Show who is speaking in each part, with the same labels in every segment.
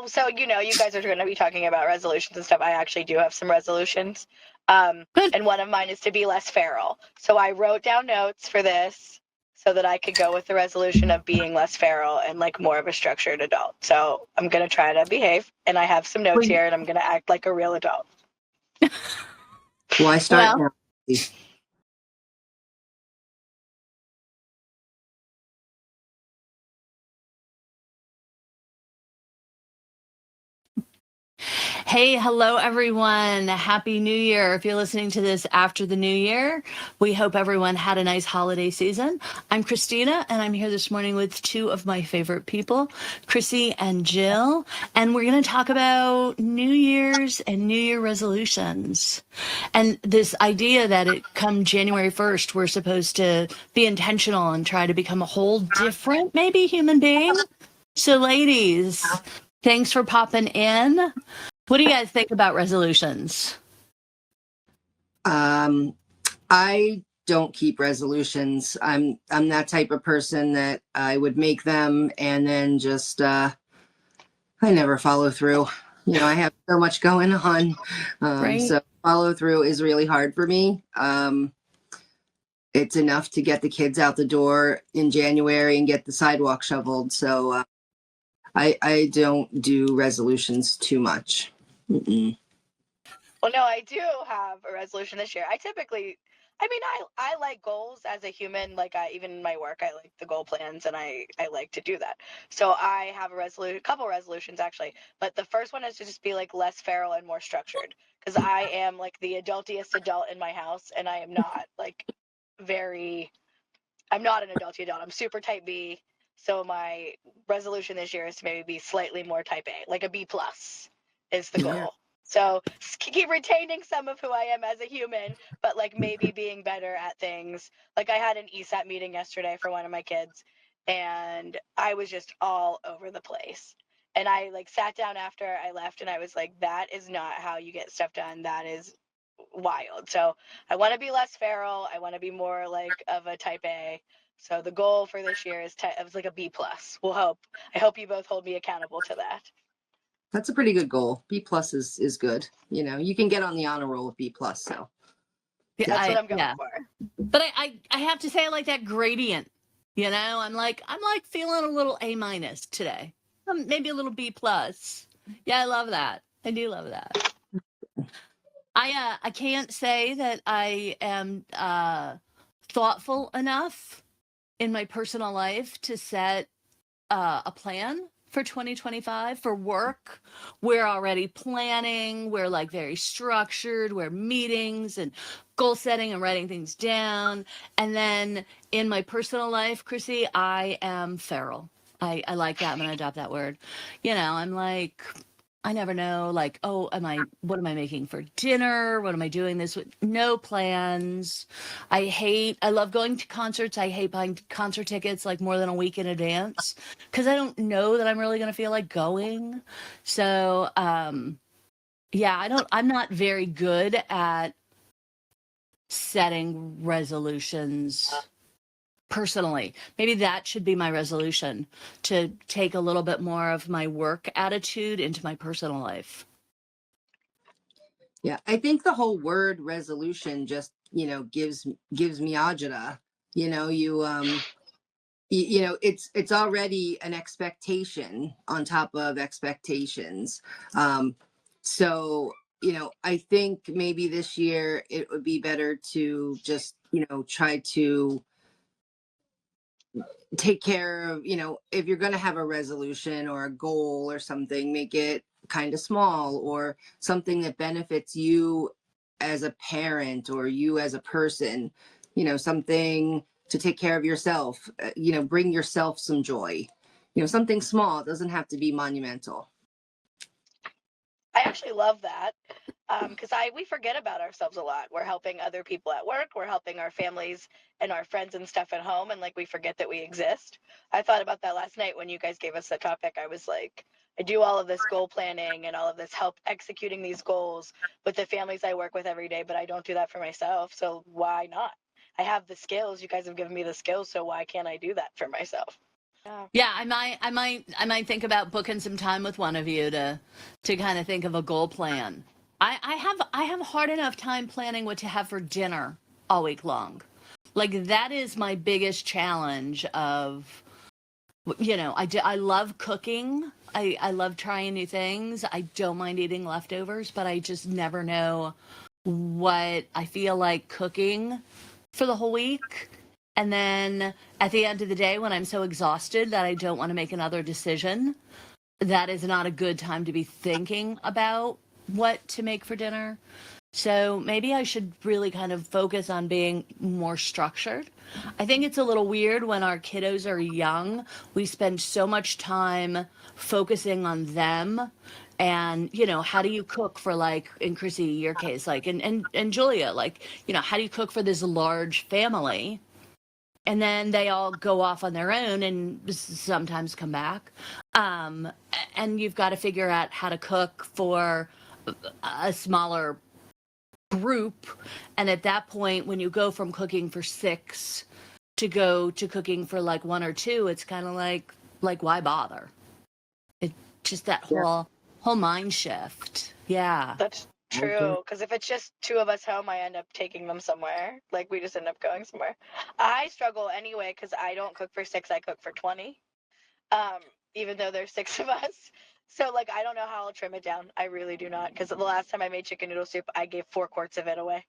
Speaker 1: Well, so, you guys are going to be talking about resolutions and stuff. I actually do have some resolutions.
Speaker 2: Good.
Speaker 1: And one of mine is to be less feral. So I wrote down notes for this so that I could go with the resolution of being less feral and like more of a structured adult. So I'm going to try to behave. And I have some notes here and I'm going to act like a real adult.
Speaker 3: Why start
Speaker 2: Well,
Speaker 3: now?
Speaker 2: Hey, hello, everyone. Happy New Year. If you're listening to this after the New Year, we hope everyone had a nice holiday season. I'm Christina, and I'm here this morning with two of my favorite people, Chrissy and Jill. And we're going to talk about New Year's and New Year resolutions. And this idea that it come January 1st, we're supposed to be intentional and try to become a whole different, maybe, human being. So, ladies, thanks for popping in. What do you guys think about resolutions?
Speaker 3: I don't keep resolutions. I'm that type of person that I would make them and then just I never follow through. I have so much going on.
Speaker 2: Right.
Speaker 3: So follow through is really hard for me. It's enough to get the kids out the door in January and get the sidewalk shoveled. So I don't do resolutions too much. Mm-mm.
Speaker 1: Well, no, I do have a resolution this year. I like goals as a human. Like, even in my work, I like the goal plans, and I like to do that. So I have a couple resolutions actually. But the first one is to just be like less feral and more structured, because I am like the adultiest adult in my house, and I am not like I'm not an adulty adult. I'm super type B. So my resolution this year is to maybe be slightly more type A, like a B plus is the goal. So keep retaining some of who I am as a human, but like maybe being better at things. Like I had an ESAT meeting yesterday for one of my kids, and I was just all over the place. And I like sat down after I left, and I was like, that is not how you get stuff done. That is wild. So I want to be less feral. I want to be more like of a type A. So the goal for this year is it was like a B plus. I hope you both hold me accountable to that.
Speaker 3: That's a pretty good goal. B plus is good. You can get on the honor roll with B plus. So
Speaker 1: that's what I'm going for.
Speaker 2: But I have to say I like that gradient. I'm like feeling a little A minus today. Maybe a little B plus. Yeah, I love that. I do love that. I can't say that I am thoughtful enough in my personal life to set a plan for 2025 for work. We're already planning. We're like very structured. We're meetings and goal setting and writing things down. And then in my personal life, Chrissy, I am feral. I like that. I'm going to adopt that word. I'm like, I never know, like, oh, what am I making for dinner? What am I doing this with? No plans. I love going to concerts. I hate buying concert tickets like more than a week in advance because I don't know that I'm really going to feel like going. So, yeah, I'm not very good at setting resolutions personally. Maybe that should be my resolution, to take a little bit more of my work attitude into my personal life.
Speaker 3: Yeah, I think the whole word resolution just gives me agita. It's already an expectation on top of expectations. So I think maybe this year it would be better to just try to take care of, if you're going to have a resolution or a goal or something, make it kind of small or something that benefits you as a parent or you as a person, something to take care of yourself, bring yourself some joy, something small. It doesn't have to be monumental.
Speaker 1: I actually love that because we forget about ourselves a lot. We're helping other people at work. We're helping our families and our friends and stuff at home, and like we forget that we exist. I thought about that last night when you guys gave us the topic. I was like, I do all of this goal planning and all of this help executing these goals with the families I work with every day, but I don't do that for myself. So why not? I have the skills. You guys have given me the skills, so why can't I do that for myself?
Speaker 2: Yeah, I might think about booking some time with one of you to kind of think of a goal plan. I have a hard enough time planning what to have for dinner all week long. Like that is my biggest challenge of, I love cooking. I love trying new things. I don't mind eating leftovers, but I just never know what I feel like cooking for the whole week. And then at the end of the day, when I'm so exhausted that I don't want to make another decision, that is not a good time to be thinking about what to make for dinner. So maybe I should really kind of focus on being more structured. I think it's a little weird when our kiddos are young. We spend so much time focusing on them. And, how do you cook for like in Chrissy, your case, like and Julia, like, how do you cook for this large family? And then they all go off on their own and sometimes come back. Um, and you've got to figure out how to cook for a smaller group. And at that point, when you go from cooking for six to go to cooking for like one or two, it's kind of like why bother? It just that
Speaker 3: Yeah.
Speaker 2: whole mind shift. Yeah.
Speaker 1: That's true. Because if it's just two of us home, I end up taking them somewhere. Like we just end up going somewhere. I struggle anyway because I don't cook for six. I cook for 20. Even though there's six of us. So like I don't know how I'll trim it down. I really do not. Because the last time I made chicken noodle soup, I gave 4 quarts of it away,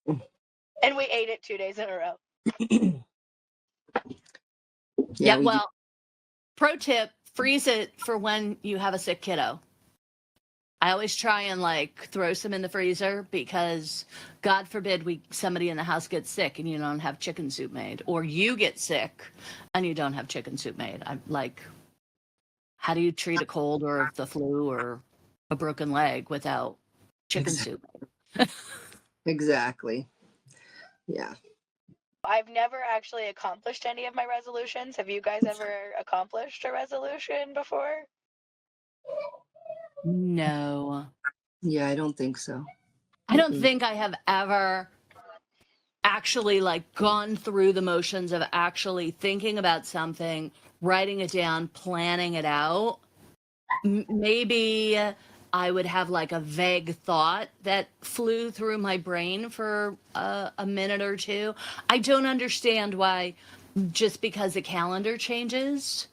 Speaker 1: and we ate it 2 days in a row.
Speaker 3: Yeah, we do.
Speaker 2: Well, pro tip, freeze it for when you have a sick kiddo. I always try and like throw some in the freezer because God forbid somebody in the house gets sick and you don't have chicken soup made, or you get sick and you don't have chicken soup made. I'm like, how do you treat a cold or the flu or a broken leg without chicken soup?
Speaker 3: Exactly. Yeah.
Speaker 1: I've never actually accomplished any of my resolutions. Have you guys ever accomplished a resolution before?
Speaker 2: No.
Speaker 3: Yeah, I don't think so.
Speaker 2: I don't think I have ever actually like gone through the motions of actually thinking about something, writing it down, planning it out. Maybe I would have like a vague thought that flew through my brain for a minute or two. I don't understand why just because the calendar changes,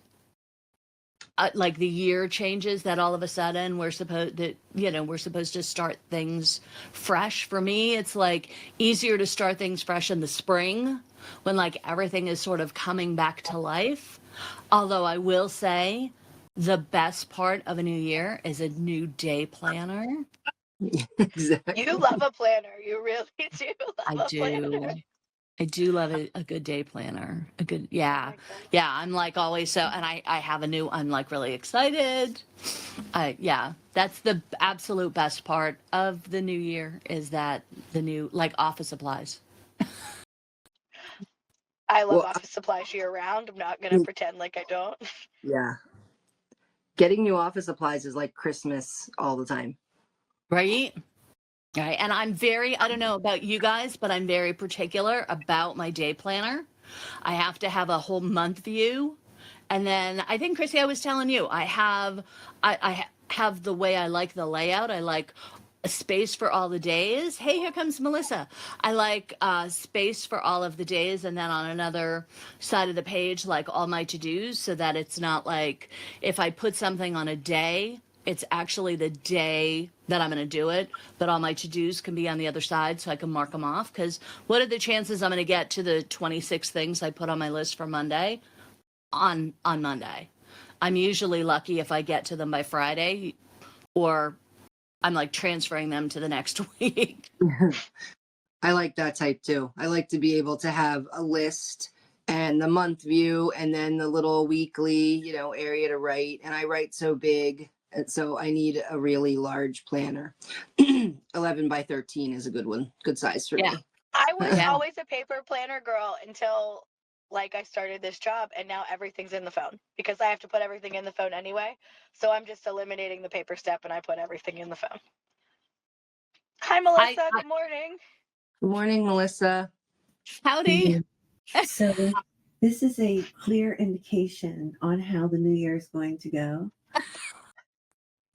Speaker 2: like the year changes, that all of a sudden we're supposed to start things fresh. For me, it's like easier to start things fresh in the spring when like everything is sort of coming back to life. Although I will say the best part of a new year is a new day planner.
Speaker 3: Exactly.
Speaker 1: You love a planner. You really do
Speaker 2: I
Speaker 1: love a
Speaker 2: do.
Speaker 1: planner.
Speaker 2: I do love a good day planner. A good, yeah. Yeah, I'm like always so, and I have I'm like really excited. Yeah, that's the absolute best part of the new year is that the new, like office supplies.
Speaker 1: I love
Speaker 3: Well,
Speaker 1: office supplies year round. I'm not gonna pretend like I don't.
Speaker 3: yeah. Getting new office supplies is like Christmas all the time.
Speaker 2: Right? Right. And I don't know about you guys, but I'm very particular about my day planner. I have to have a whole month view. And then I think, Chrissy, I was telling you, I have the way I like the layout. I like a space for all the days. Hey, here comes Melissa. I like space for all of the days. And then on another side of the page, like all my to-dos, so that it's not like if I put something on a day, it's actually the day that I'm going to do it, but all my to-dos can be on the other side so I can mark them off. Because what are the chances I'm going to get to the 26 things I put on my list for Monday on Monday? I'm usually lucky if I get to them by Friday, or I'm like transferring them to the next week.
Speaker 3: I like that type too. I like to be able to have a list and the month view and then the little weekly, area to write. And I write so big. And so I need a really large planner. 11 by 13 is a good one. Good size for
Speaker 2: Yeah.
Speaker 3: me.
Speaker 1: I was
Speaker 2: Yeah.
Speaker 1: always a paper planner girl until like I started this job, and now everything's in the phone because I have to put everything in the phone anyway. So I'm just eliminating the paper step and I put everything in the phone. Hi, Melissa. Good morning.
Speaker 3: Good morning, Melissa.
Speaker 2: Howdy.
Speaker 4: So This is a clear indication on how the new year is going to go.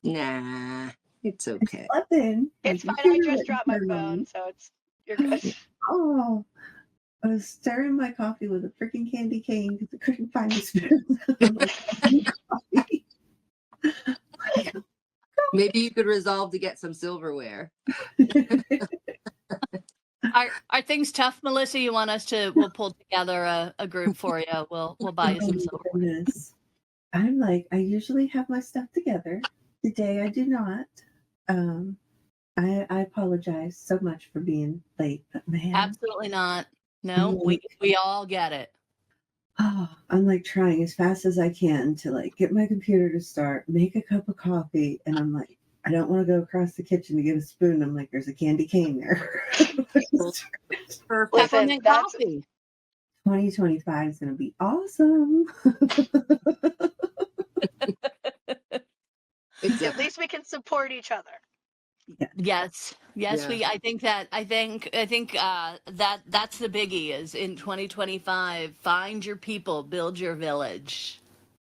Speaker 3: Nah, it's okay.
Speaker 4: 11.
Speaker 1: It's
Speaker 4: can
Speaker 1: fine. I
Speaker 4: hear
Speaker 1: just
Speaker 4: it
Speaker 1: dropped my phone,
Speaker 4: internally.
Speaker 1: so you're good.
Speaker 4: Oh, I was stirring my coffee with a freaking candy cane because I couldn't find the spoon. I'm like, I need coffee.
Speaker 3: Maybe you could resolve to get some silverware.
Speaker 2: Are things tough, Melissa? You want us to? We'll pull together a group for you. We'll buy you
Speaker 4: Oh
Speaker 2: some
Speaker 4: my
Speaker 2: silverware.
Speaker 4: goodness. I'm like, I usually have my stuff together. Today I do not. I apologize so much for being late, but man,
Speaker 2: Absolutely not. No, we all get it.
Speaker 4: I'm like trying as fast as I can to like get my computer to start, make a cup of coffee, and I'm like, I don't want to go across the kitchen to get a spoon. I'm like, there's a candy cane there.
Speaker 3: Perfect.
Speaker 1: Listen,
Speaker 2: Peppermint
Speaker 1: that's
Speaker 2: coffee.
Speaker 4: 2025 is going to be awesome.
Speaker 1: at least we can support each other.
Speaker 2: Yes.
Speaker 3: Yeah.
Speaker 2: I think that that's the biggie is in 2025, find your people, build your village.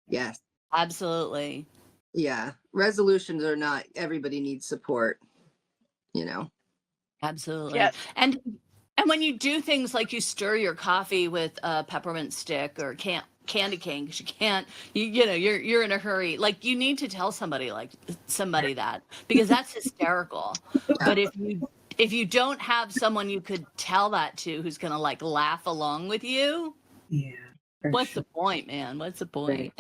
Speaker 3: Yes.
Speaker 2: Absolutely.
Speaker 3: Yeah. Resolutions are not, everybody needs support, you know.
Speaker 2: Absolutely.
Speaker 1: Yes.
Speaker 2: And when you do things like you stir your coffee with a peppermint stick or candy cane, because you can't, you know, you're in a hurry. Like you need to tell somebody that because that's hysterical. But if you don't have someone you could tell that to who's gonna like laugh along with you,
Speaker 4: Yeah.
Speaker 2: what's
Speaker 4: Sure.
Speaker 2: the point, man? What's the point?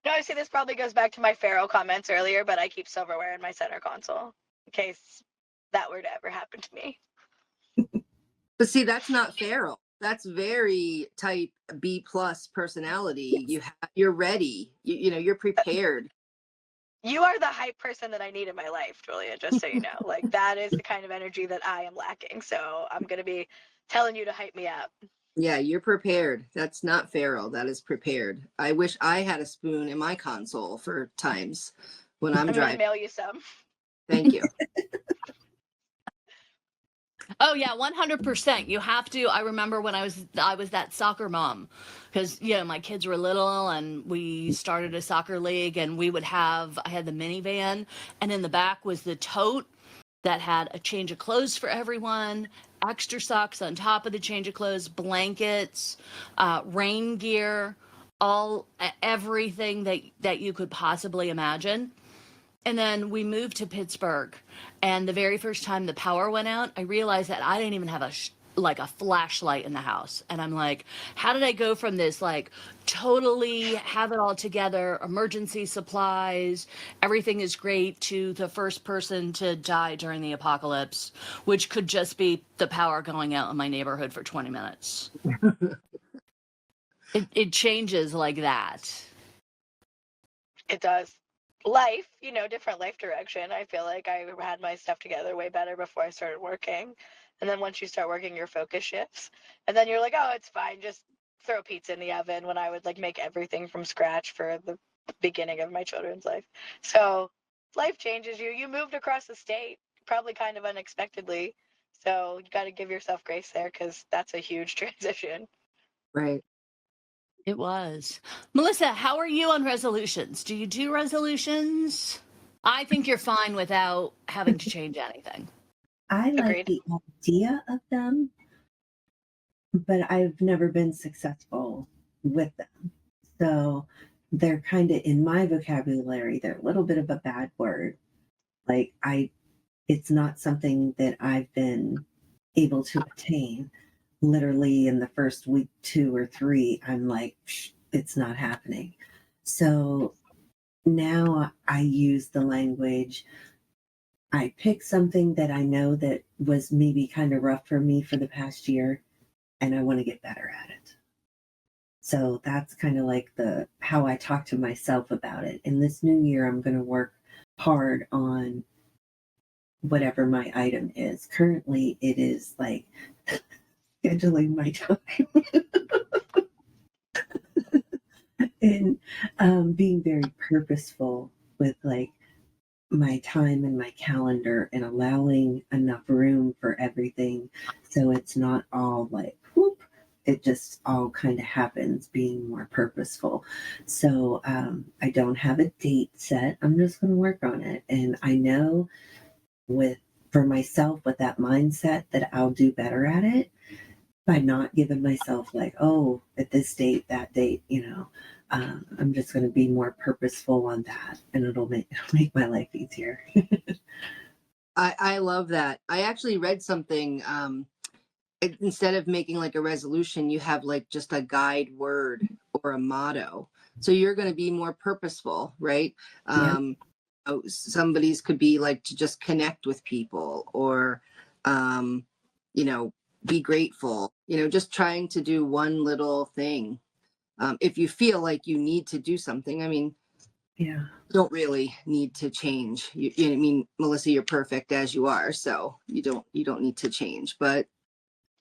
Speaker 1: No, I see this probably goes back to my Pharaoh comments earlier, but I keep silverware in my center console in case that were to ever happen to me.
Speaker 3: But see, that's not feral. That's very type B plus personality. You're ready. You know, you're prepared.
Speaker 1: You are the hype person that I need in my life, Julia, just so you know. Like that is the kind of energy that I am lacking. So I'm gonna be telling you to hype me up.
Speaker 3: Yeah, you're prepared. That's not feral. That is prepared. I wish I had a spoon in my console for times when I'm
Speaker 1: I'm gonna
Speaker 3: driving.
Speaker 1: mail you some.
Speaker 3: Thank you.
Speaker 2: Oh yeah, 100%. You have to. I remember when I was that soccer mom, because my kids were little and we started a soccer league, and I had the minivan, and in the back was the tote that had a change of clothes for everyone, extra socks on top of the change of clothes, blankets, rain gear, everything that you could possibly imagine. And then we moved to Pittsburgh, and the very first time the power went out, I realized that I didn't even have a flashlight in the house. And I'm like, how did I go from this like totally have it all together, emergency supplies, everything is great, to the first person to die during the apocalypse, which could just be the power going out in my neighborhood for 20 minutes. It changes like that.
Speaker 1: It does. Life, different life direction. I feel like I had my stuff together way better before I started working. And then once you start working, your focus shifts. And then you're like, oh, it's fine. Just throw pizza in the oven when I would like make everything from scratch for the beginning of my children's life. So life changes you. You moved across the state, probably kind of unexpectedly. So you got to give yourself grace there because that's a huge transition.
Speaker 3: Right.
Speaker 2: It was. Melissa, how are you on resolutions? Do you do resolutions? I think you're fine without having to change anything.
Speaker 4: I like
Speaker 1: Agreed.
Speaker 4: the idea of them, but I've never been successful with them. So they're kind of in my vocabulary, they're a little bit of a bad word. Like it's not something that I've been able to attain. Literally in the first week, 2 or 3, I'm like, it's not happening. So now I use the language. I pick something that I know that was maybe kind of rough for me for the past year, and I want to get better at it. So that's kind of like how I talk to myself about it. In this new year, I'm going to work hard on whatever my item is. Currently, it is like scheduling my time and being very purposeful with like my time and my calendar and allowing enough room for everything so it's not all like whoop it just all kind of happens being more purposeful. So I don't have a date set. I'm just going to work on it. And I know with for myself with that mindset that I'll do better at it by not giving myself like, oh, at this date, that date, I'm just going to be more purposeful on that, and it'll make my life easier.
Speaker 3: I love that. I actually read something. Instead of making like a resolution, you have like just a guide word or a motto. So you're going to be more purposeful, right?
Speaker 4: Yeah.
Speaker 3: Somebody's could be like to just connect with people or, um, you know, be grateful, just trying to do one little thing. If you feel like you need to do something, I mean,
Speaker 4: Yeah.
Speaker 3: don't really need to change. I mean, Melissa, you're perfect as you are, so you don't need to change. But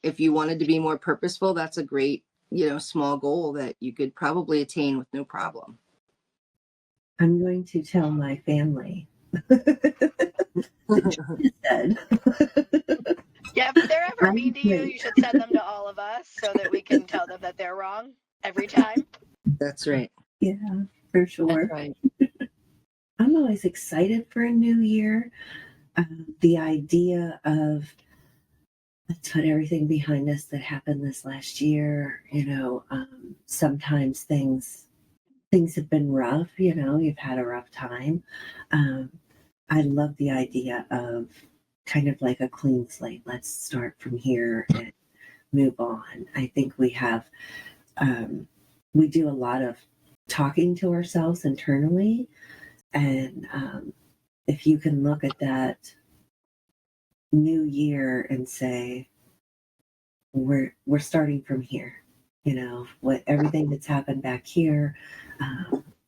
Speaker 3: if you wanted to be more purposeful, that's a great, small goal that you could probably attain with no problem.
Speaker 4: I'm going to tell my family. Said.
Speaker 1: Yeah, if they're ever mean to you, you should send them to all of us so that we can tell them that they're wrong every time.
Speaker 3: That's right.
Speaker 4: Yeah, for sure.
Speaker 2: That's right.
Speaker 4: I'm always excited for a new year. The idea of let's put everything behind us that happened this last year. Sometimes things have been rough. You've had a rough time. Um, I love the idea of kind of like a clean slate. Let's start from here and move on. I think we do a lot of talking to ourselves internally. And if you can look at that new year and say, we're starting from here, what everything that's happened back here,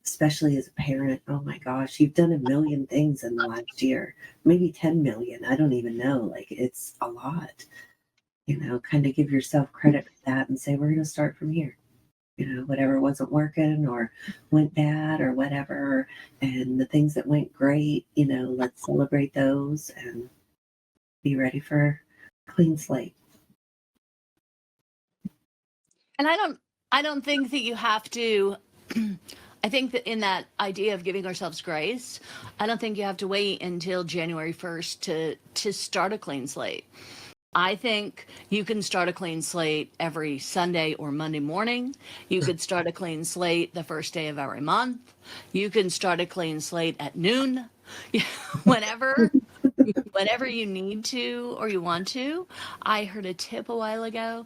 Speaker 4: especially as a parent. Oh my gosh, you've done a million things in the last year, maybe 10 million. I don't even know. Like it's a lot, kind of give yourself credit for that and say, we're going to start from here. Whatever wasn't working or went bad or whatever, and the things that went great, let's celebrate those and be ready for a clean slate.
Speaker 2: And I don't think that you have to I think that in that idea of giving ourselves grace, I don't think you have to wait until January 1st to start a clean slate. I think you can start a clean slate every Sunday or Monday morning. You could start a clean slate the first day of every month. You can start a clean slate at noon, whenever you need to or you want to. I heard a tip a while ago,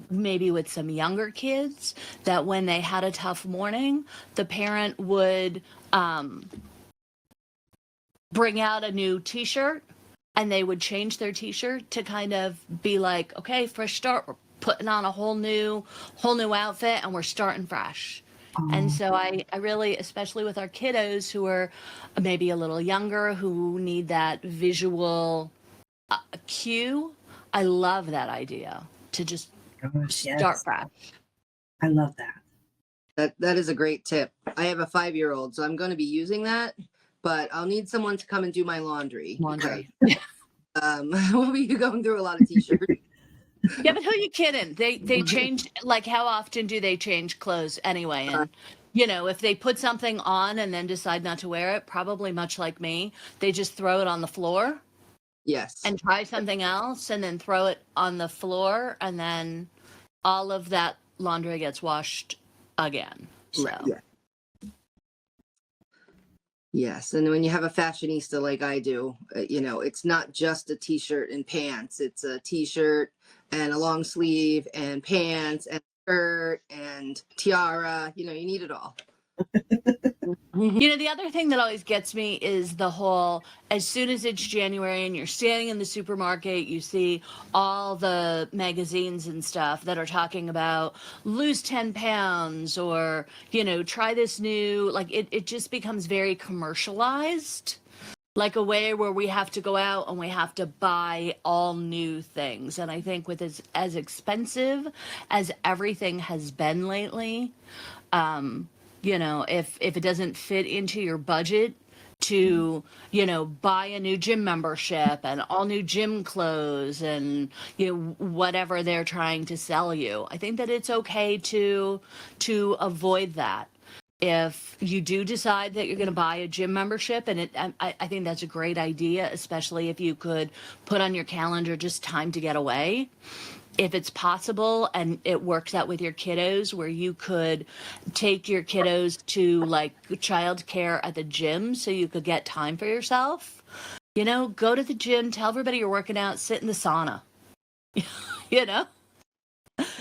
Speaker 2: maybe with some younger kids, that when they had a tough morning, the parent would bring out a new T-shirt and they would change their T-shirt to kind of be like, okay, fresh start. We're putting on a whole new outfit and we're starting fresh. And so I really, especially with our kiddos who are maybe a little younger, who need that visual cue, I love that idea to just
Speaker 4: Gosh, yes.
Speaker 2: start fresh.
Speaker 4: I love that.
Speaker 3: That is a great tip. I have a 5-year-old, so I'm going to be using that, but I'll need someone to come and do my laundry.
Speaker 2: Laundry.
Speaker 3: Because, we'll be going through a lot of T-shirts.
Speaker 2: Yeah, but who you kidding? They change, like, how often do they change clothes anyway? And if they put something on and then decide not to wear it, probably much like me, they just throw it on the floor
Speaker 3: Yes.
Speaker 2: and try something else and then throw it on the floor, and then all of that laundry gets washed again. So
Speaker 3: Right, yeah. Yes, and when you have a fashionista like I do, it's not just a T-shirt and pants. It's a T-shirt and a long sleeve and pants and shirt and tiara. You need it all.
Speaker 2: the other thing that always gets me is the whole, as soon as it's January and you're standing in the supermarket, you see all the magazines and stuff that are talking about lose 10 pounds or, try this new, like it just becomes very commercialized, like a way where we have to go out and we have to buy all new things. And I think with as expensive as everything has been lately, if it doesn't fit into your budget to, buy a new gym membership and all new gym clothes and, whatever they're trying to sell you. I think that it's okay to avoid that. If you do decide that you're going to buy a gym membership, and I think that's a great idea, especially if you could put on your calendar just time to get away. If it's possible and it works out with your kiddos, where you could take your kiddos to like childcare at the gym so you could get time for yourself, go to the gym, tell everybody you're working out, sit in the sauna,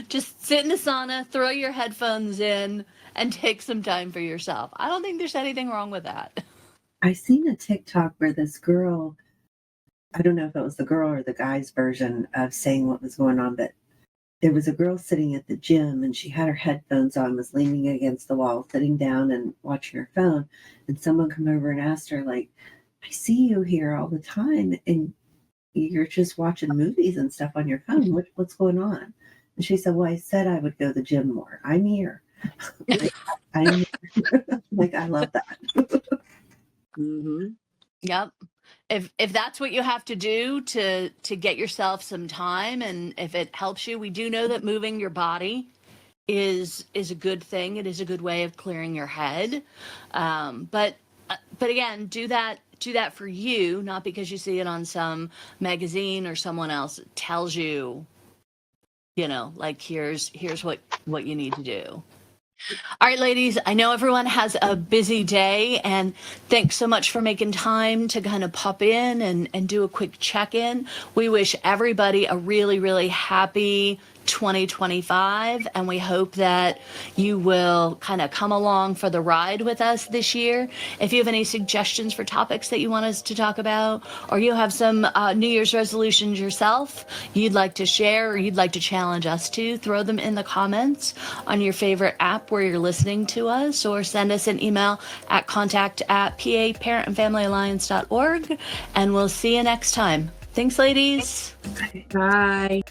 Speaker 2: just sit in the sauna, throw your headphones in, and take some time for yourself. I don't think there's anything wrong with that.
Speaker 4: I seen a TikTok where this girl, I don't know if it was the girl or the guy's version of saying what was going on, but there was a girl sitting at the gym and she had her headphones on, was leaning against the wall, sitting down and watching her phone. And someone come over and asked her, like, I see you here all the time and you're just watching movies and stuff on your phone. What's going on? And she said, well, I said I would go to the gym more. I'm here. I'm like, I love that.
Speaker 3: Mm-hmm.
Speaker 2: Yep. If that's what you have to do to get yourself some time, and if it helps you, we do know that moving your body is a good thing. It is a good way of clearing your head. But again, do that for you, not because you see it on some magazine or someone else tells you, like here's what you need to do. All right, ladies, I know everyone has a busy day, and thanks so much for making time to kind of pop in and do a quick check-in. We wish everybody a really, really happy 2025, and we hope that you will kind of come along for the ride with us this year. If you have any suggestions for topics that you want us to talk about, or you have some New Year's resolutions yourself you'd like to share or you'd like to challenge us to, throw them in the comments on your favorite app where you're listening to us, or send us an email at contact@paparentandfamilyalliance.org, and we'll see you next time. Thanks, ladies.
Speaker 3: Bye.